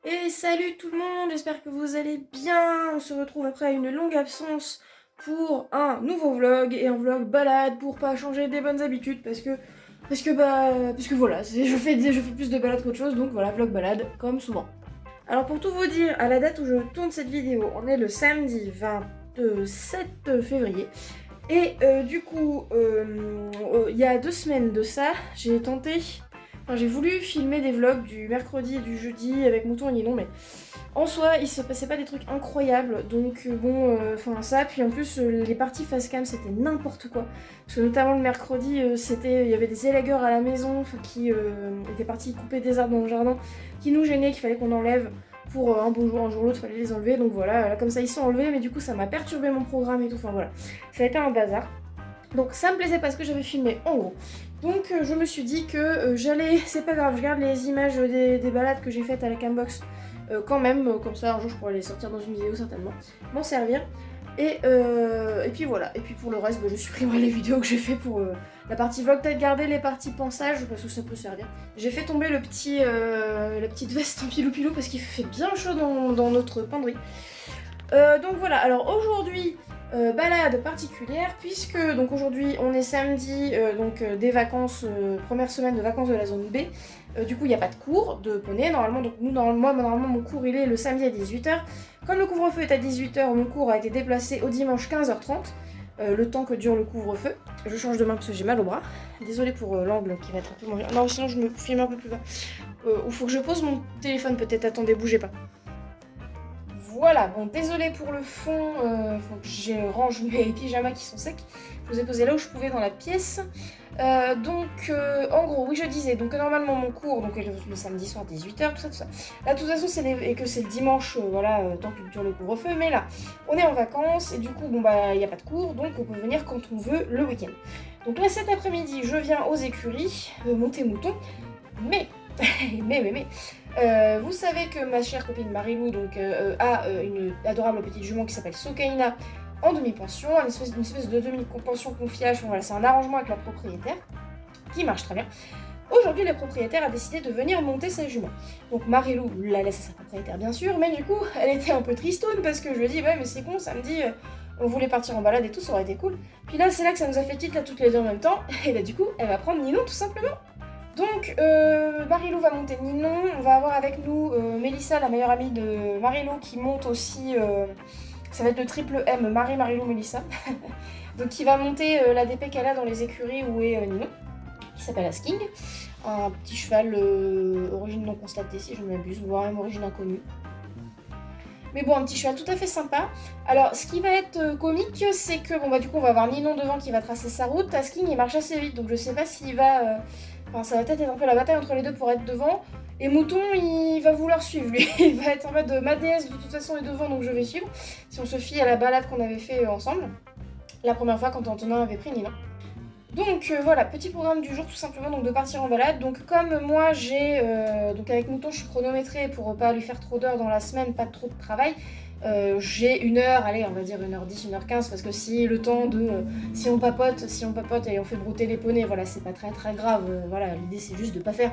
Et salut tout le monde, j'espère que vous allez bien. On se retrouve après une longue absence pour un nouveau vlog et un vlog balade pour pas changer des bonnes habitudes parce que voilà, je fais plus de balade qu'autre chose, donc voilà, vlog balade comme souvent. Alors pour tout vous dire, à la date où je tourne cette vidéo, on est le samedi 27 février. Et du coup, il y a 2 semaines de ça, j'ai voulu filmer des vlogs du mercredi et du jeudi avec Mouton et Ninon, mais en soi, il se passait pas des trucs incroyables, donc ça, puis en plus, les parties face cam, c'était n'importe quoi. Parce que notamment le mercredi, il y avait des élagueurs à la maison, qui étaient partis couper des arbres dans le jardin, qui nous gênaient, qu'il fallait qu'on enlève pour un beau jour, un jour l'autre, fallait les enlever, donc voilà, là, comme ça ils sont enlevés, mais du coup ça m'a perturbé mon programme et tout, enfin voilà. Ça a été un bazar. Donc ça me plaisait pas ce que j'avais filmé en gros. Donc je me suis dit que c'est pas grave, je garde les images des balades que j'ai faites à la Cambox quand même, comme ça un jour je pourrais les sortir dans une vidéo certainement, m'en servir. Et puis voilà, et puis pour le reste, je supprimerai les vidéos que j'ai fait pour la partie vlog, peut-être garder les parties pensage parce que ça peut servir. J'ai fait tomber la petite veste en pilou-pilou parce qu'il fait bien chaud dans notre penderie. Donc voilà, alors aujourd'hui, balade particulière, puisque donc aujourd'hui on est samedi, des vacances, première semaine de vacances de la zone B. Du coup il n'y a pas de cours de poney normalement, donc normalement mon cours il est le samedi à 18h. Comme le couvre-feu est à 18h, mon cours a été déplacé au dimanche 15h30, le temps que dure le couvre-feu. Je change de main parce que j'ai mal au bras. Désolée pour l'angle qui va être un peu moins... Non, sinon je me filme un peu plus bas. Ou faut que je pose mon téléphone peut-être, attendez, bougez pas. Voilà, bon désolé pour le fond, faut que je range mes pyjamas qui sont secs. Je vous ai posé là où je pouvais dans la pièce. En gros, oui je disais, donc normalement mon cours, donc le samedi soir 18h, tout ça. Là de toute façon et que c'est le dimanche, tant que dure le couvre-feu, mais là, on est en vacances et du coup, il n'y a pas de cours, donc on peut venir quand on veut le week-end. Donc là cet après-midi, je viens aux écuries, monter mouton, mais vous savez que ma chère copine Marilou a une adorable petite jument qui s'appelle Sokaina en demi-pension, une espèce de demi-pension confiage. Enfin, voilà, c'est un arrangement avec la propriétaire qui marche très bien. Aujourd'hui, le propriétaire a décidé de venir monter sa jument. Donc Marilou la laisse à sa propriétaire bien sûr, mais du coup, elle était un peu tristoune parce que je lui ai dit ouais mais c'est con, samedi on voulait partir en balade et tout, ça aurait été cool. Puis là, c'est là que ça nous a fait tilt là toutes les deux en même temps, et bah du coup, elle va prendre Ninon tout simplement. Donc, Marilou va monter Ninon, on va avoir avec nous Mélissa, la meilleure amie de Marilou, qui monte aussi, ça va être le triple M, Marilou, Mélissa. Donc, qui va monter la DP qu'elle a dans les écuries où est Ninon, qui s'appelle Asking. Un petit cheval origine non constatée, si je ne m'abuse, voire même origine inconnue. Mais bon, un petit cheval tout à fait sympa. Alors, ce qui va être comique, c'est que, du coup, on va avoir Ninon devant qui va tracer sa route. Asking, il marche assez vite, donc je sais pas s'il va... ça va peut-être être un peu la bataille entre les deux pour être devant. Et Mouton, il va vouloir suivre, lui. Il va être en mode ma déesse, de toute façon, est devant, donc je vais suivre. Si on se fie à la balade qu'on avait fait ensemble, la première fois quand Antonin avait pris Ninon. Donc voilà, petit programme du jour tout simplement, donc de partir en balade. Donc comme moi donc avec Mouton je suis chronométrée pour pas lui faire trop d'heures dans la semaine, pas trop de travail. J'ai 1 heure, allez on va dire 1h10, 1h15 parce que si le temps si on papote et on fait brouter les poneys, voilà c'est pas très très grave, voilà l'idée c'est juste de pas faire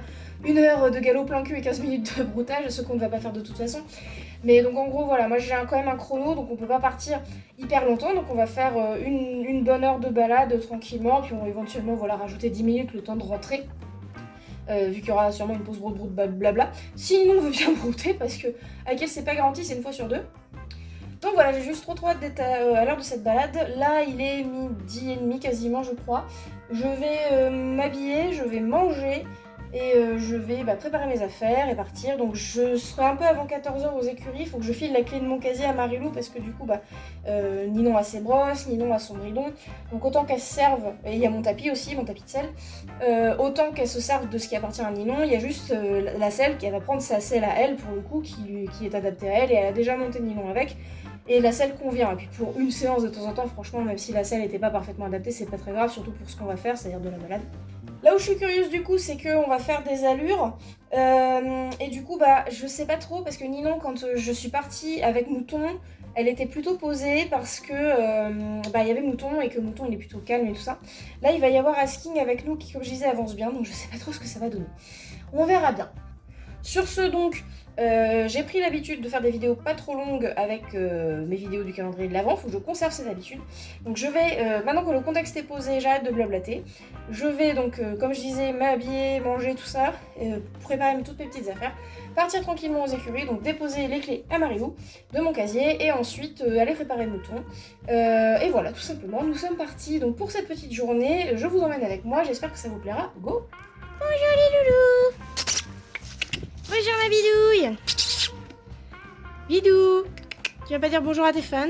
1 heure de galop plein cul et 15 minutes de broutage, ce qu'on ne va pas faire de toute façon. Mais donc en gros voilà, moi j'ai quand même un chrono donc on peut pas partir hyper longtemps, donc on va faire une bonne heure de balade tranquillement, puis on va éventuellement rajouter 10 minutes le temps de rentrer. Vu qu'il y aura sûrement une pause broute blabla. Sinon on veut bien brouter parce que avec elle c'est pas garanti, c'est 1 fois sur 2. Donc voilà, j'ai juste trop hâte d'être à l'heure de cette balade. Là, il est 12h30 quasiment, je crois. Je vais m'habiller, je vais manger et je vais préparer mes affaires et partir. Donc je serai un peu avant 14h aux écuries. Il faut que je file la clé de mon casier à Marilou parce que du coup, Ninon a ses brosses, Ninon a son bridon. Donc autant qu'elle se serve, et il y a mon tapis aussi, mon tapis de selle. Autant qu'elle se serve de ce qui appartient à Ninon, il y a juste la selle qui va prendre sa selle à elle pour le coup, qui est adaptée à elle et elle a déjà monté Ninon avec. Et la selle convient. Et puis pour une séance de temps en temps, franchement, même si la selle n'était pas parfaitement adaptée, c'est pas très grave, surtout pour ce qu'on va faire, c'est-à-dire de la balade. Là où je suis curieuse du coup, c'est qu'on va faire des allures. Et du coup, je sais pas trop, parce que Ninon, quand je suis partie avec Mouton, elle était plutôt posée parce que il y avait Mouton et que Mouton il est plutôt calme et tout ça. Là, il va y avoir Asking avec nous qui, comme je disais, avance bien, donc je sais pas trop ce que ça va donner. On verra bien. Sur ce donc, j'ai pris l'habitude de faire des vidéos pas trop longues avec mes vidéos du calendrier de l'Avent, faut que je conserve cette habitude. Donc je vais, maintenant que le contexte est posé, j'arrête de blablater. Je vais donc, comme je disais, m'habiller, manger, tout ça, préparer toutes mes petites affaires, partir tranquillement aux écuries, donc déposer les clés à Marilou de mon casier et ensuite aller préparer le mouton. Et voilà, tout simplement, nous sommes partis donc pour cette petite journée. Je vous emmène avec moi, j'espère que ça vous plaira. Go! Bonjour les loulous! Bonjour ma bidouille! Bidou! Tu vas pas dire bonjour à tes fans?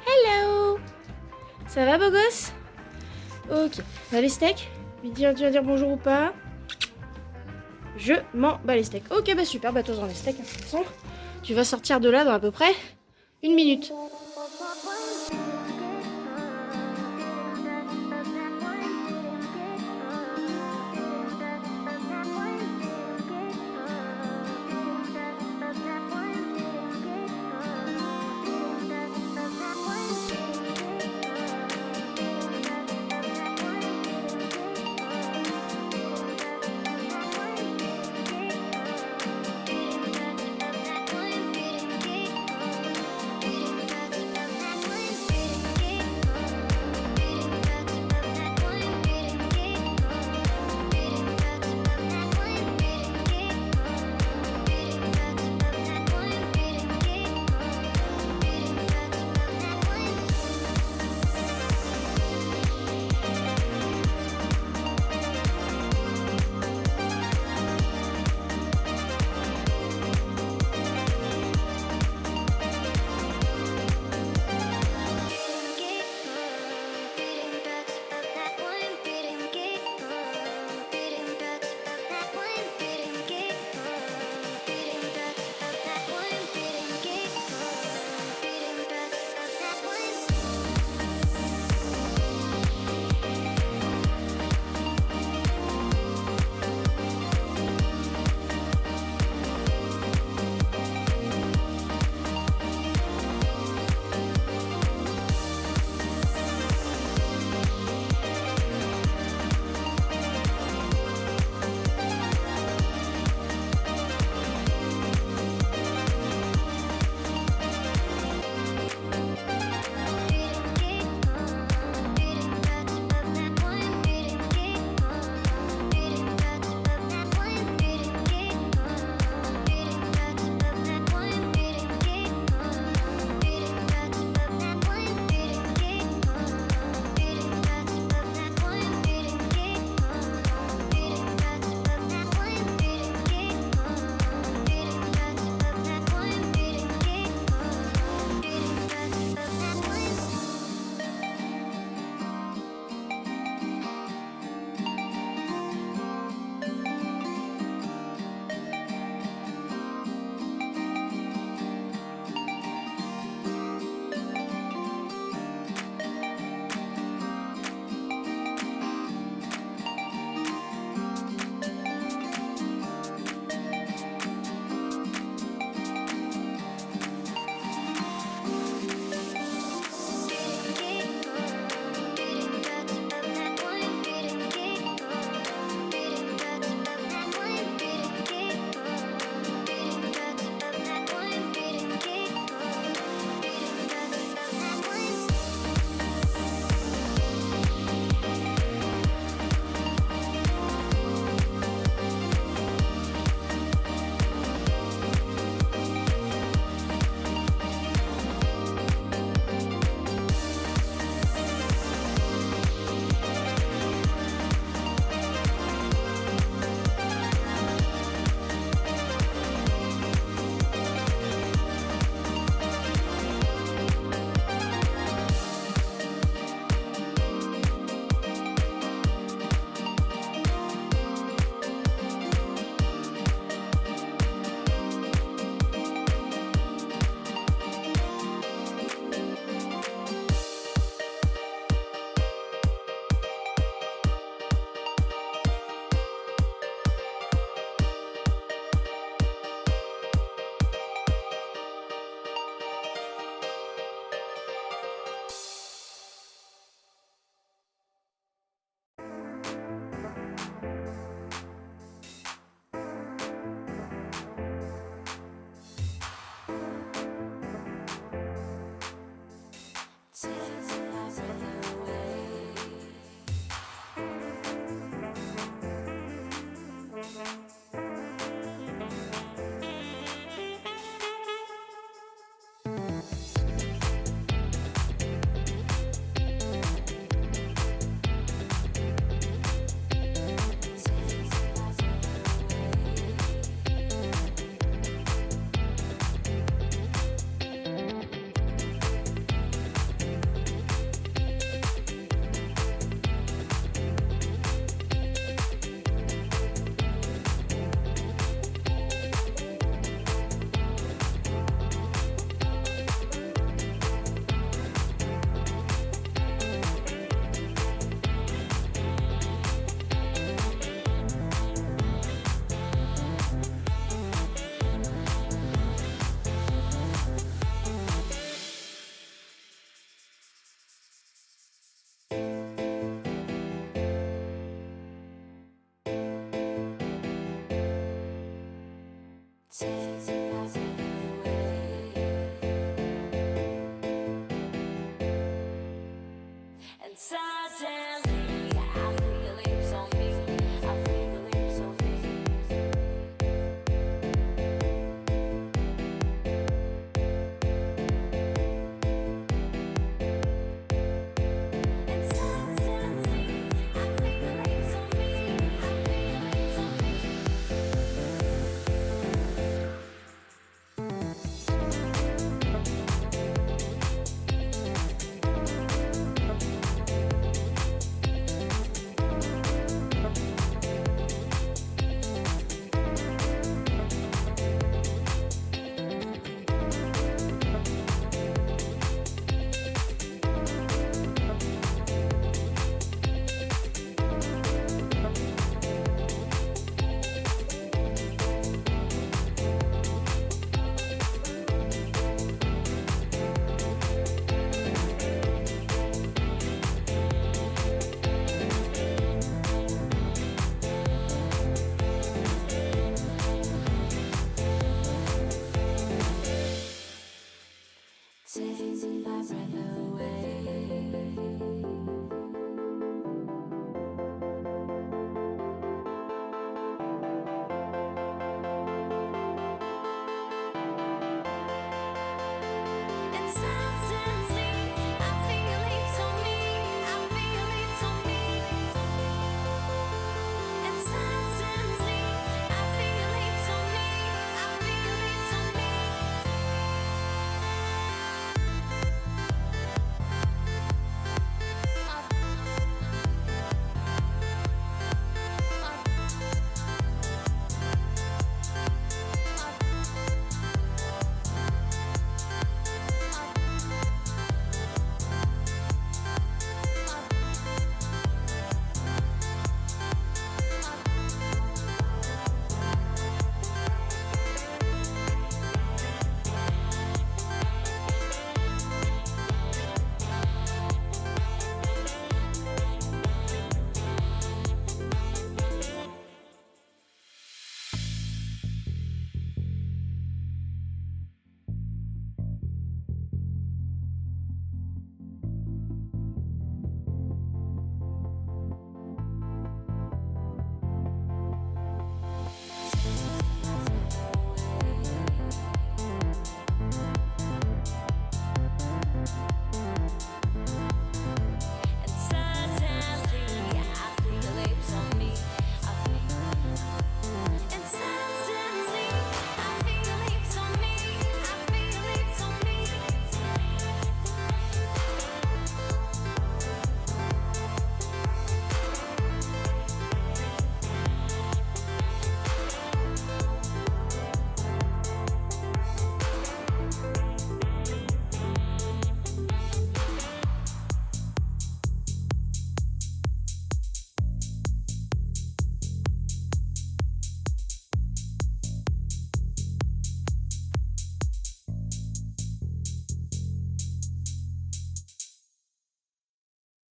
Hello! Ça va beau gosse? Ok. Bah, les steaks? Tu vas dire bonjour ou pas? Je m'en bats les steaks. Ok, bah super, bah toi dans les steaks, hein, de toute façon. Tu vas sortir de là dans à peu près 1 minute.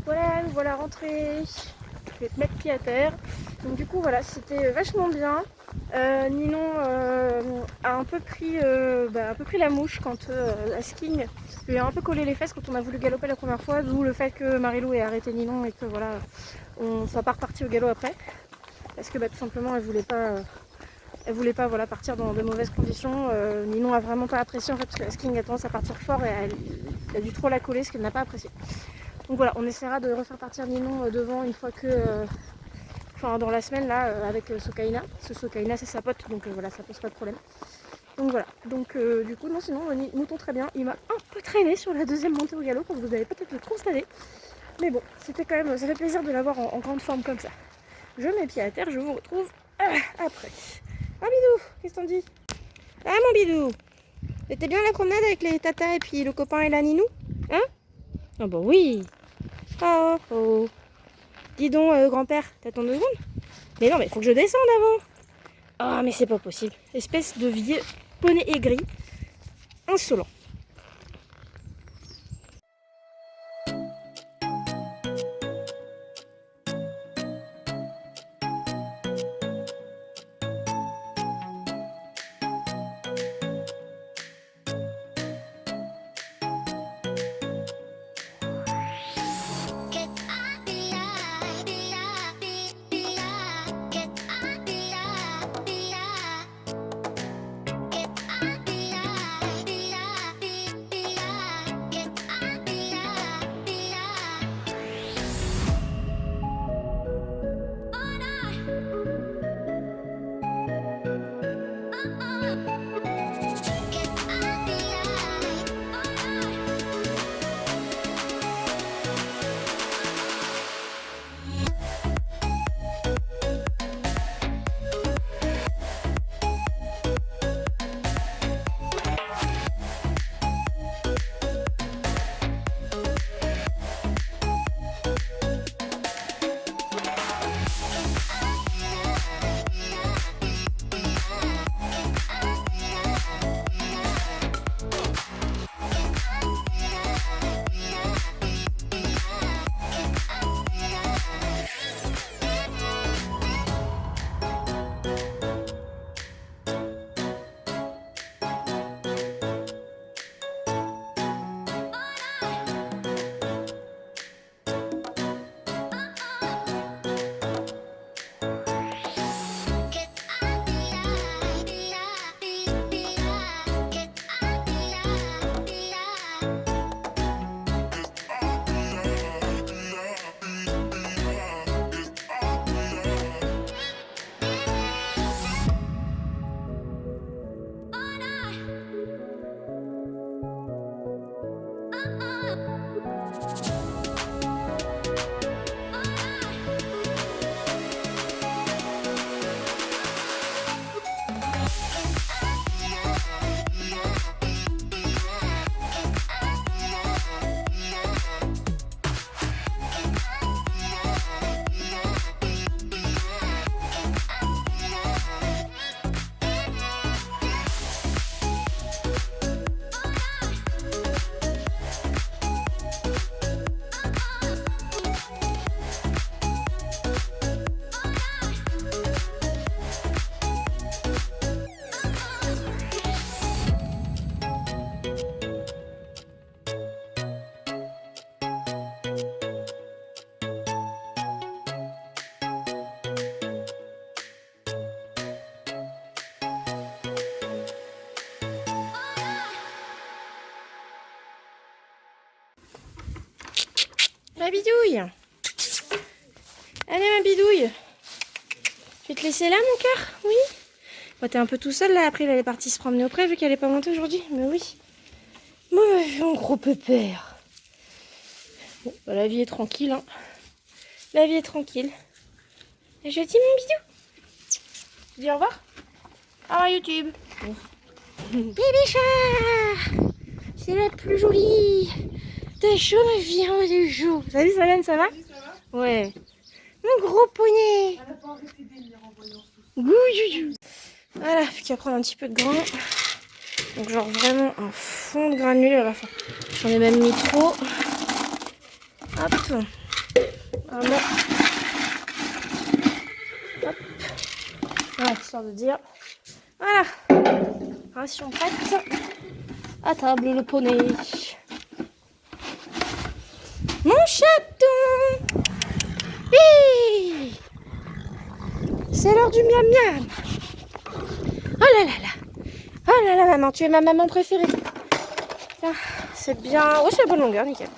Voilà, nous voilà rentrés. Je vais te mettre pied à terre. Donc du coup voilà, c'était vachement bien. Ninon a un peu pris la mouche quand à skiing. Lui a un peu collé les fesses quand on a voulu galoper la première fois, d'où le fait que Marilou ait arrêté Ninon et que voilà, on soit pas reparti au galop après. Parce que tout simplement elle voulait pas voilà, partir dans de mauvaises conditions. Ninon a vraiment pas apprécié en fait, parce que la skiing a tendance à partir fort et elle a dû trop la coller, ce qu'elle n'a pas apprécié. Donc voilà, on essaiera de refaire partir Ninon devant une fois que... dans la semaine là avec Sokaina. Ce Sokaina c'est sa pote, donc voilà, ça pose pas de problème. Donc voilà, donc du coup non, sinon mouton très bien. Il m'a un peu traîné sur la deuxième montée au galop, comme vous avez peut-être constaté. Mais bon, c'était quand même, ça fait plaisir de l'avoir en grande forme comme ça. Je mets pied à terre, je vous retrouve après. Ah Bidou, qu'est-ce qu'on dit? Ah mon Bidou, c'était bien la promenade avec les tatas et puis le copain et la Ninou? Hein? Ah bah oui. Oh oh. Dis donc grand-père, t'attends 2 secondes? Mais non, mais faut que je descende avant. Ah mais c'est pas possible. Espèce de vieux poney aigri, insolent. Ma bidouille. Allez ma bidouille. Je vais te laisser là mon cœur, oui. Bon, t'es un peu tout seul là, après elle est partie se promener auprès vu qu'elle est pas montée aujourd'hui. Mais oui. Mon gros pépère. Bon, bah, la vie est tranquille, hein. La vie est tranquille. Et je dis mon bidou. Tu dis au revoir. Au revoir YouTube. Bébé chat. C'est la plus jolie. T'es chaud ma vie, hein, t'es chaud. Salut Solène, ça va? Salut, ça va? Ouais. Mon gros poney. Elle a pas arrêté d'élire en voyant tout. Voilà, puis qu'à prendre un petit peu de grain. Donc genre vraiment un fond de granulé à la fin. J'en ai même mis trop. Hop. Voilà. Hop. Voilà, histoire de dire. Voilà. Ration prête. À table le poney. Mon chaton. Hi. C'est l'heure du miam miam. Oh là là là. Oh là là maman, tu es ma maman préférée. Tiens, c'est bien. Oh, c'est la bonne longueur, nickel.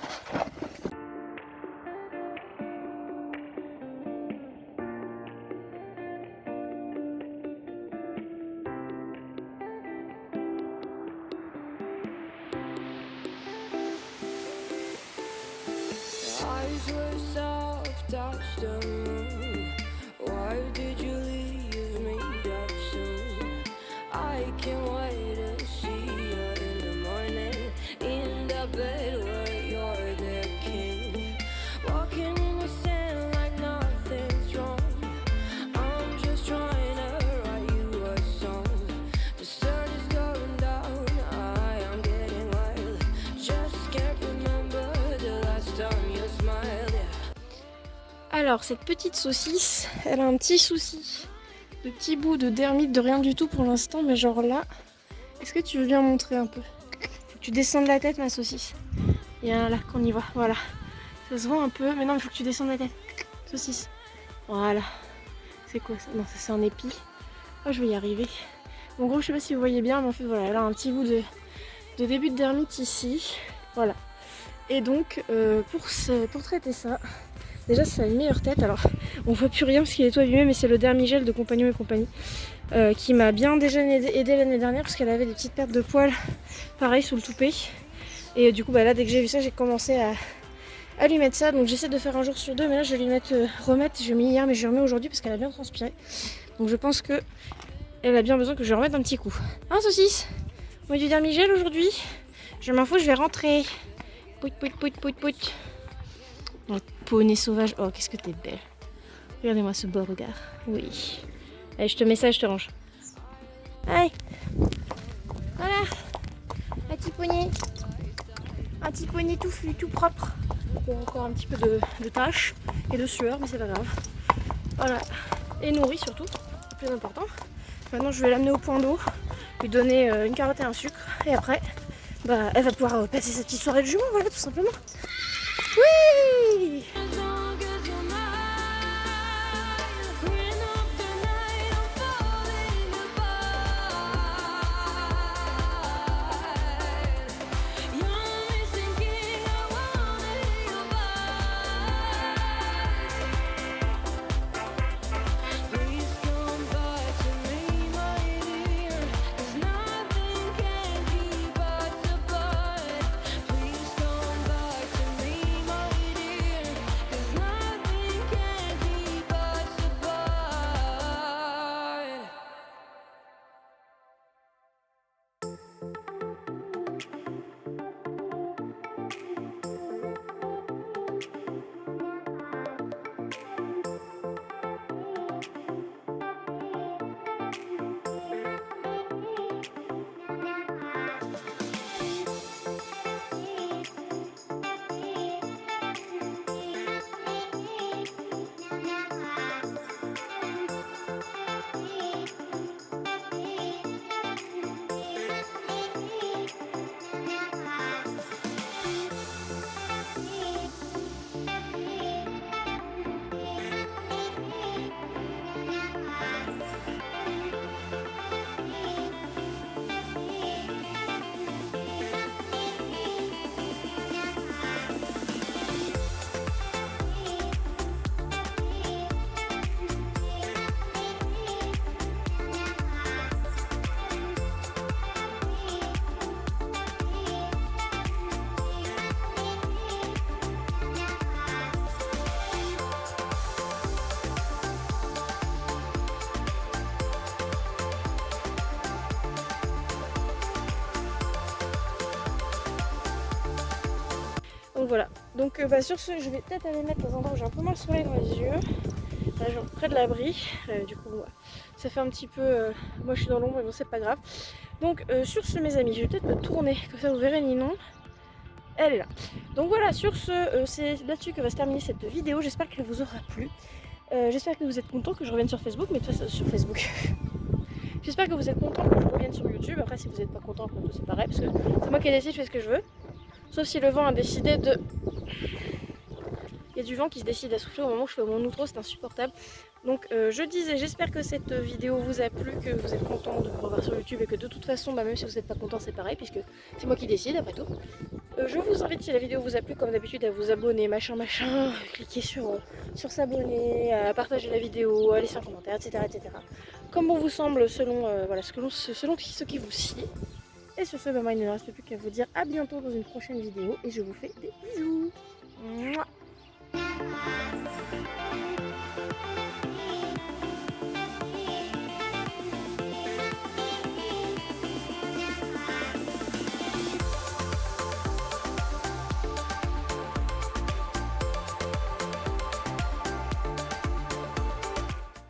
Eyes were soft, touched the moon. Why did you leave me that soon? I can't wait to see you in the morning, in the bed where you're the king. Walking in the sand like nothing's wrong. I'm just trying to write you a song. The sun is going down, I am getting wild. Just can't remember the last time you smiled. Alors, cette petite saucisse, elle a un petit souci. De petits bouts de dermite, de rien du tout pour l'instant, mais genre là, est-ce que tu veux bien montrer un peu? Faut que tu descendes la tête, ma saucisse. Et là, qu'on y voit, voilà. Ça se voit un peu, mais non, il faut que tu descendes la tête. Saucisse. Voilà. C'est quoi ça? Non, ça c'est un épi. Oh, je vais y arriver. En gros, je sais pas si vous voyez bien, mais en fait, voilà, elle a un petit bout de début de dermite ici. Voilà. Et donc, pour traiter ça, déjà, ça a une meilleure tête. Alors, on voit plus rien parce qu'il est tout abîmé, mais c'est le Dermigel de Compagnon et compagnie qui m'a bien déjà aidé l'année dernière parce qu'elle avait des petites pertes de poils, pareil, sous le toupet. Et du coup, bah là, dès que j'ai vu ça, j'ai commencé à lui mettre ça. Donc, j'essaie de faire un jour sur deux, mais là, je vais lui mettre remettre. Je l'ai mis hier, mais je lui remets aujourd'hui parce qu'elle a bien transpiré. Donc, je pense que elle a bien besoin que je lui remette un petit coup. Hein, saucisse? On met du Dermigel aujourd'hui? Je m'en fous, je vais rentrer. Pout, pout, pout, pout, pout. Oh, poney sauvage, oh qu'est-ce que t'es belle. Regardez-moi ce beau regard. Oui. Allez, je te mets ça, je te range. Allez. Voilà. Un petit poney. Un petit poney tout propre. Il y a encore un petit peu de taches et de sueur, mais c'est pas grave. Voilà. Et nourri surtout, c'est le plus important. Maintenant, je vais l'amener au point d'eau, lui donner une carotte et un sucre. Et après, bah, elle va pouvoir passer sa petite soirée de jument, voilà, tout simplement. Oui! Donc voilà, donc sur ce, je vais peut-être aller mettre dans un endroit où j'ai un peu moins le soleil dans les yeux. Là, genre près de l'abri. Du coup, ça fait un petit peu. Moi, je suis dans l'ombre, mais bon, c'est pas grave. Donc, sur ce, mes amis, je vais peut-être me tourner, comme ça vous verrez Ninon. elle est là. Donc voilà, sur ce, c'est là-dessus que va se terminer cette vidéo. J'espère qu'elle vous aura plu. J'espère que vous êtes contents que je revienne sur Facebook, mais de toute façon, sur Facebook. J'espère que vous êtes contents que je revienne sur YouTube. Après, si vous n'êtes pas contents, après tout c'est pareil, parce que c'est moi qui décide, je fais ce que je veux. Sauf si le vent a décidé de... Il y a du vent qui se décide à souffler au moment où je fais mon outro, c'est insupportable. Donc je disais, j'espère que cette vidéo vous a plu, que vous êtes contents de me revoir sur YouTube et que de toute façon, même si vous n'êtes pas contents, c'est pareil, puisque c'est moi qui décide après tout. Je vous invite, si la vidéo vous a plu, comme d'habitude, à vous abonner, machin, cliquer sur s'abonner, à partager la vidéo, à laisser un commentaire, etc. Comme bon vous semble, selon, voilà, selon ce qui vous sied. Et sur ce, moi il ne me reste plus qu'à vous dire à bientôt dans une prochaine vidéo et je vous fais des bisous. Mouah.